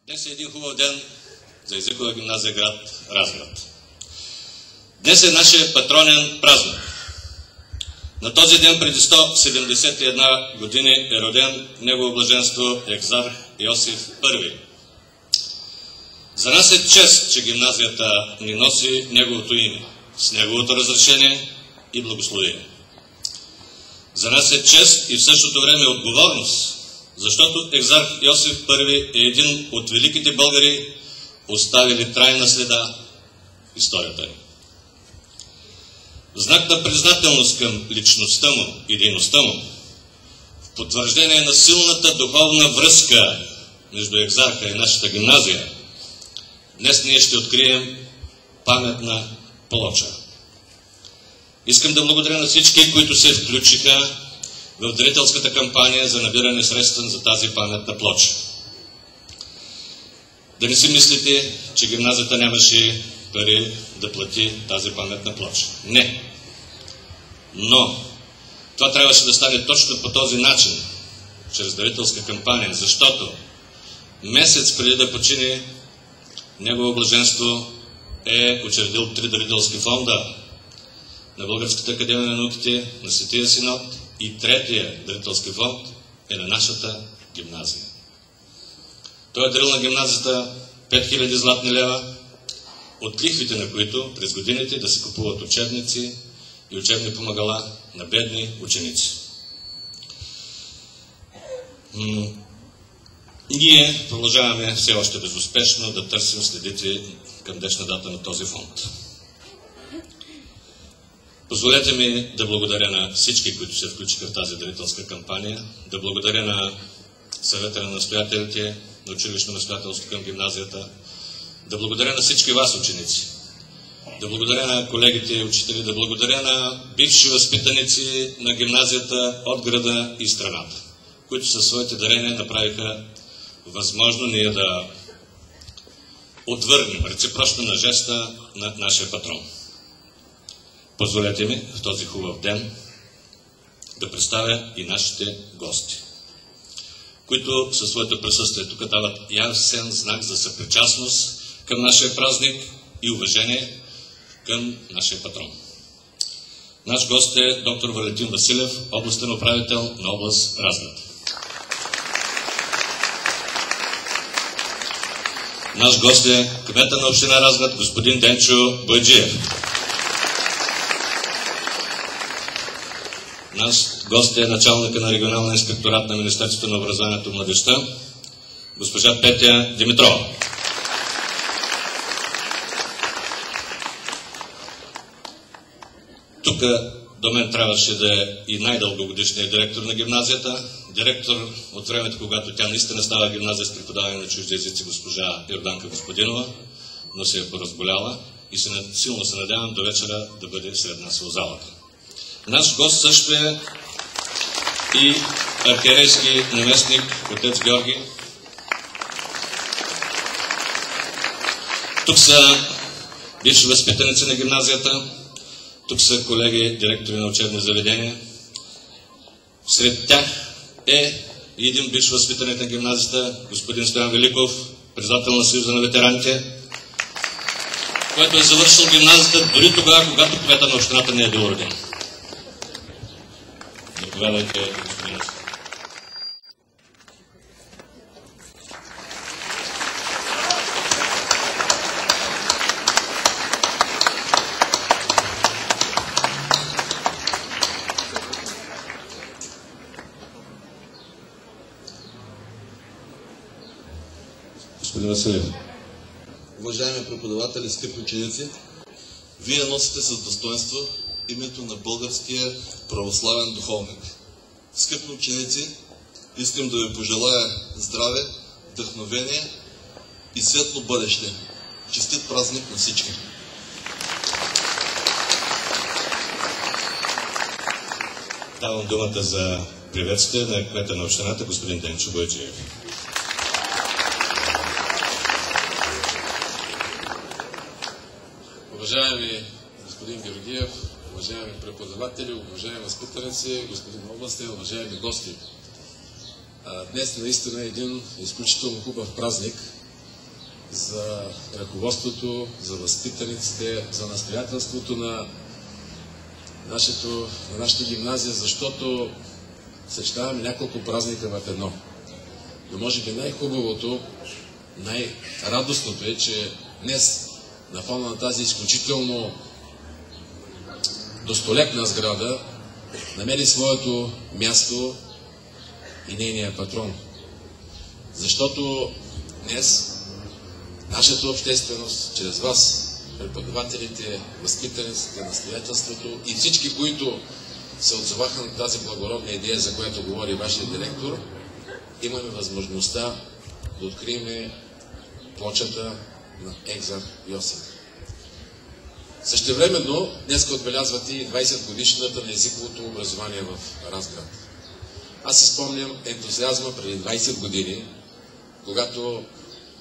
Днес е един хубав ден за езикова гимназия град Разград. Днес е нашия патронен празник. На този ден преди 171 години е роден Негово блаженство екзарх Йосиф I. За нас е чест, че гимназията ни носи неговото име, с неговото разрешение и благословение. За нас е чест и в същото време отговорност, защото екзарх Йосиф I е един от великите българи, оставили трайна следа в историята ни. В знак на признателност към личността му и дейността му, в потвърждение на силната духовна връзка между екзарха и нашата гимназия, днес ние ще открием паметна плоча. Искам да благодаря на всички, които се включиха в дарителската кампания за набиране средства за тази паметна плоча. Да не си мислите, че гимназията нямаше пари да плати тази паметна плоча. Не. Но това трябваше да стане точно по този начин, чрез дарителска кампания, защото месец преди да почине Негово блаженство е учредил 3 дарителски фонда на Българската академия на науките, на Светия Синод, и 3-тия дарителски фонд е на нашата гимназия. Той е дарил на гимназията 5000 златни лева, от лихвите на които през годините да се купуват учебници и учебни помагала на бедни ученици. Ние продължаваме все още безуспешно да търсим следите към днешна дата на този фонд. Позволете ми да благодаря на всички, които се включиха в тази дарителска кампания, да благодаря на съвета на настоятелите, на училищно настоятелство към гимназията, да благодаря на всички вас, ученици, да благодаря на колегите и учители, да благодаря на бивши възпитаници на гимназията от града и страната, които със своите дарения направиха възможно ние да отвърнем реципрочно на жеста на нашия патрон. Позволете ми в този хубав ден да представя и нашите гости, които със своето присъствие тук дават ясен знак за съпричастност към нашия празник и уважение към нашия патрон. Наш гост е доктор Валентин Василев, областен управител на област Разград. Наш гост е кмета на община Разград, господин Денчо Бойджиев. Наш гост е началника на регионалния инспекторат на Министерството на образованието и младежта, госпожа Петя Димитрова. Тук до мен трябваше да е и най-дългогодишният директор на гимназията, директор от времето, когато тя наистина става гимназия с преподаване на чужди езици, госпожа Йорданка Господинова, но се е поразболяла и силно се надявам до вечера да бъде сред нас в залата. Наш гост също е и архиерейски наместник отец Георги. Тук са бивши възпитаници на гимназията, тук са колеги, директори на учебни заведения. Сред тях е един бивш възпитаник на гимназията, господин Стоян Великов, председател на Съюза на ветераните, който е завършил гимназията дори тогава, когато кмета на общината не е бил роден. Заповядайте, господин. Господин Василев. Уважаеми преподаватели, скъпи ученици, вие носите с достоинство името на българския православен духовник. Скъпи ученици, искам да ви пожелая здраве, вдъхновение и светло бъдеще. Честит празник на всички! Давам думата за приветствие на кмета на общината, господин Денчо Бойджиев. Уважаеми господин Георгиев, уважаеми преподаватели, уважаеми възпитаници, господин областен, уважаеми гости. Днес наистина е един изключително хубав празник, за ръководството, за възпитаниците, за настоятелството на нашата гимназия, защото съчетаваме няколко празника в едно. Но може би най-хубавото, най-радостното е, че днес на фона на тази изключително достолепна сграда намери своето място и нейния патрон. Защото днес нашата общественост, чрез вас, преподавателите, възпитаниците, настоятелството и всички, които се отзоваха на тази благородна идея, за която говори вашия директор, имаме възможността да открием плочата на Екзарх Йосиф. Същевременно, днес отбелязвате и 20 годишната на езиковото образование в Разград. Аз си спомням ентузиазма преди 20 години, когато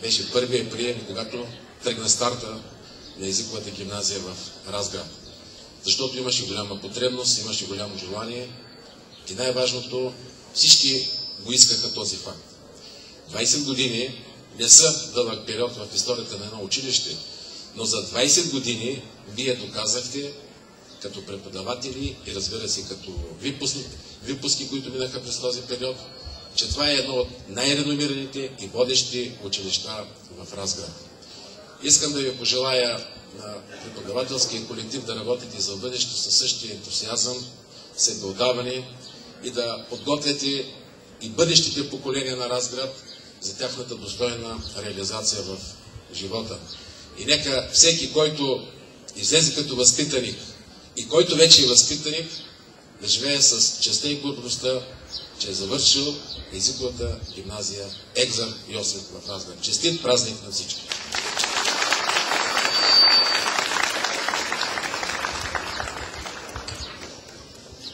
беше първият прием и когато тръгна старта на езиковата гимназия в Разград. Защото имаше голяма потребност, имаше голямо желание и най-важното, всички го искаха този факт. 20 години не са дълъг период в историята на едно училище, но за 20 години вие доказахте като преподаватели и разбира се като випуски, които минаха през този период, че това е едно от най-реномираните и водещи училища в Разград. Искам да ви пожелая на преподавателския колектив да работите за бъдещето със същия ентусиазъм, себеотдаване и да подготвяте и бъдещите поколения на Разград за тяхната достойна реализация в живота. И нека всеки, който излезе като възпитаник и който вече е възпитаник, да живее с честта и гордостта, че е завършил езиковата гимназия Екзарх Йосиф в Разград. Честит празник на всички!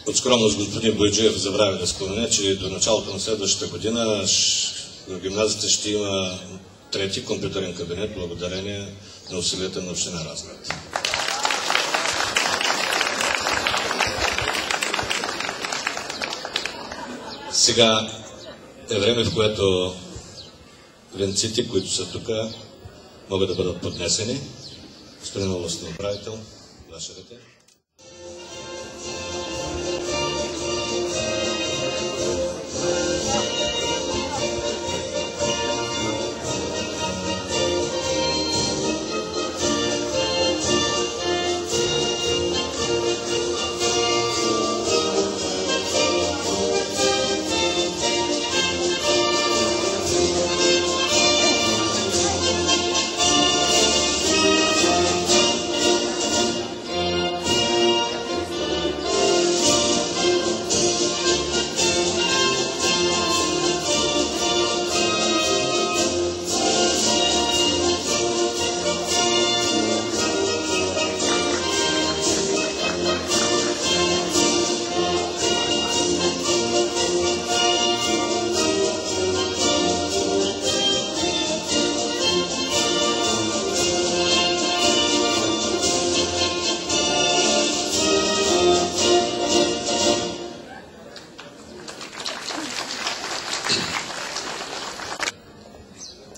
От скромност господин Бойджиев забравя да спомене, че до началото на следващата година в гимназията ще има трети компютърен кабинет, благодарение на усилията на община Разград. Сега е време, в което венците, които са тук, могат да бъдат поднесени. Господин областен управител, ваше дете.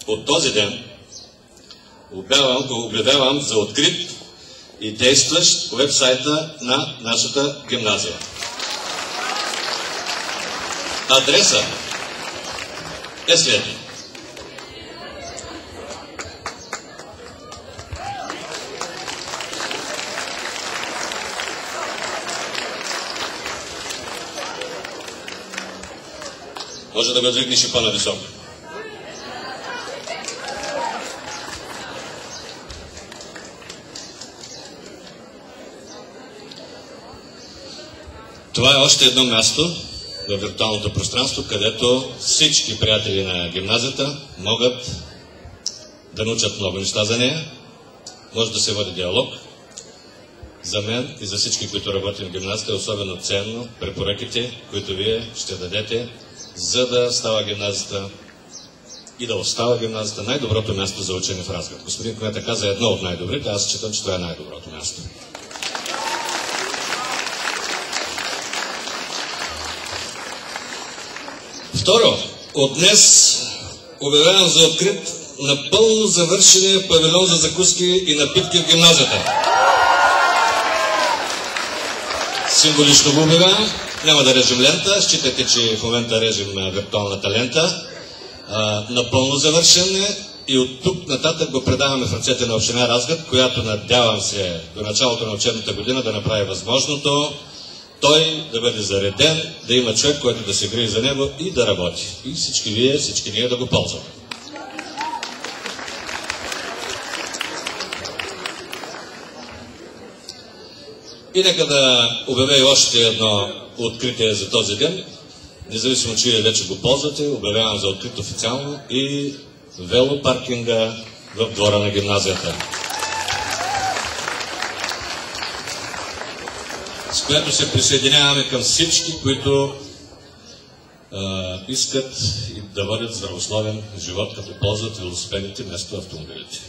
От този ден обявявам за открит и действащ уебсайта на нашата гимназия. Адреса е следния. Може да го двигнеш и по-нависоко. Това е още едно място в виртуалното пространство, където всички приятели на гимназията могат да научат много неща за нея. Може да се води диалог. За мен и за всички, които работят в гимназията, е особено ценно препоръките, които вие ще дадете, за да става гимназията и да остава гимназията най-доброто място за учене в Разград. Господин кмета каза едно от най-добрите, аз считам, че това е най-доброто място. Второ, от днес обявявам за открит напълно завършения павилион за закуски и напитки в гимназията. Символично го обявявам. Няма да режем лента. Считайте, че в момента режем виртуалната лента. Напълно завършен е и от тук нататък го предаваме в ръцете на община Разград, която надявам се до началото на учебната година да направи възможното той да бъде зареден, да има човек, който да се грижи за него и да работи. И всички вие, всички ние да го ползваме. И нека да обявя и още едно откритие за този ден. Независимо, че вие вече го ползвате, обявявам за открит официално и велопаркинга в двора на гимназията. С което се присъединяваме към всички, които искат да водят здравословен живот, като ползват велосипедите вместо автомобилите.